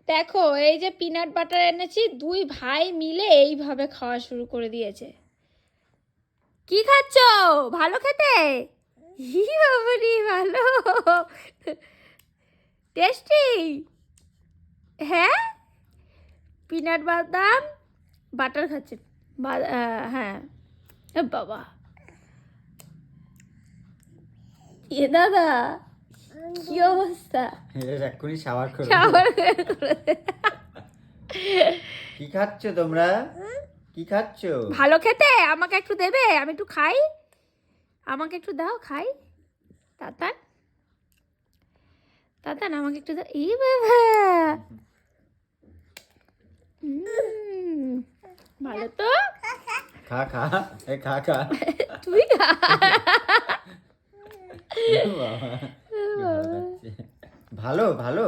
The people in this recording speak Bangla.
দেখো এই যে পিনাট বাটার এনেছি, দুই ভাই মিলে এইভাবে খাওয়া শুরু করে দিয়েছে। কি খাচ্ছ? ভালো খেতে? হি বাবারি, ভালো টেস্টি। হ্যাঁ, পিনাট বাদাম বাটার খাচ্ছে। হ্যাঁ। এ বাবা, এ দাদা কি অবস্থা! এক্ষুনি শাওয়ার করো। শাওয়ার করে দে। কি খাচ্ছ তোমরা? কি খাচ্ছ? ভালো খেতে? আমাকে একটু দেবে? আমি একটু খাই, আমাকে একটু দাও খাই। তাতান, তাতান আমাকে একটু দাও। এই বাবা, ভালো তো। খা খা, এ খা খা। তুই খা। বাবা, কি ভালো খাচ্ছে। ভালো ভালো।